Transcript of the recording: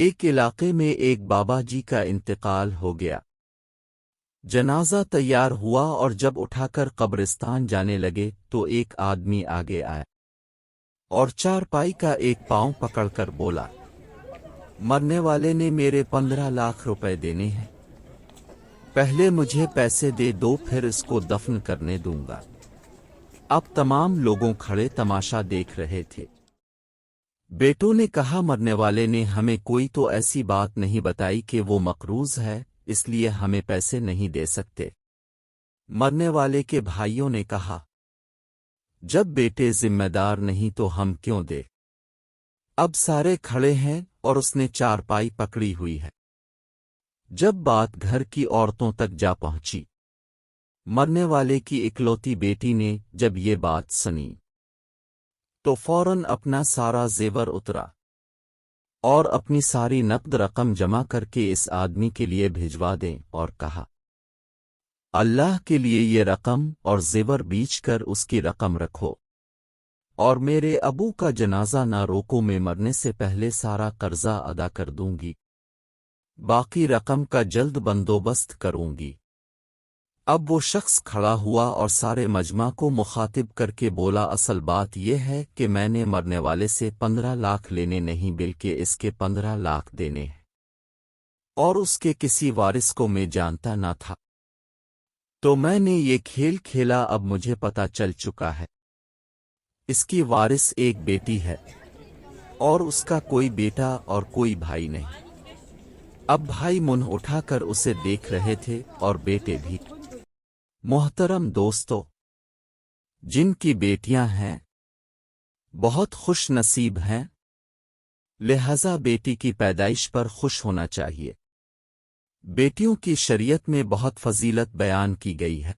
ایک علاقے میں ایک بابا جی کا انتقال ہو گیا۔ جنازہ تیار ہوا اور جب اٹھا کر قبرستان جانے لگے تو ایک آدمی آگے آیا اور چارپائی کا ایک پاؤں پکڑ کر بولا، مرنے والے نے میرے 15 لاکھ روپے دینے ہیں، پہلے مجھے پیسے دے دو پھر اس کو دفن کرنے دوں گا۔ اب تمام لوگوں کھڑے تماشا دیکھ رہے تھے۔ بیٹوں نے کہا، مرنے والے نے ہمیں کوئی تو ایسی بات نہیں بتائی کہ وہ مقروض ہے، اس لیے ہمیں پیسے نہیں دے سکتے۔ مرنے والے کے بھائیوں نے کہا، جب بیٹے ذمہ دار نہیں تو ہم کیوں دے؟ اب سارے کھڑے ہیں اور اس نے چارپائی پکڑی ہوئی ہے۔ جب بات گھر کی عورتوں تک جا پہنچی، مرنے والے کی اکلوتی بیٹی نے جب یہ بات سنی تو فوراً اپنا سارا زیور اترا اور اپنی ساری نقد رقم جمع کر کے اس آدمی کے لیے بھجوا دیں، اور کہا، اللہ کے لیے یہ رقم اور زیور بیچ کر اس کی رقم رکھو، اور میرے ابو کا جنازہ نہ روکو، میں مرنے سے پہلے سارا قرضہ ادا کر دوں گی، باقی رقم کا جلد بندوبست کروں گی۔ اب وہ شخص کھڑا ہوا اور سارے مجمع کو مخاطب کر کے بولا، اصل بات یہ ہے کہ میں نے مرنے والے سے 15 لاکھ لینے نہیں بلکہ اس کے 15 لاکھ دینے ہیں، اور اس کے کسی وارث کو میں جانتا نہ تھا، تو میں نے یہ کھیل کھیلا، اب مجھے پتہ چل چکا ہے۔ اس کی وارث ایک بیٹی ہے اور اس کا کوئی بیٹا اور کوئی بھائی نہیں۔ اب بھائی منہ اٹھا کر اسے دیکھ رہے تھے اور بیٹے بھی۔ محترم دوستو، جن کی بیٹیاں ہیں بہت خوش نصیب ہیں، لہذا بیٹی کی پیدائش پر خوش ہونا چاہیے۔ بیٹیوں کی شریعت میں بہت فضیلت بیان کی گئی ہے۔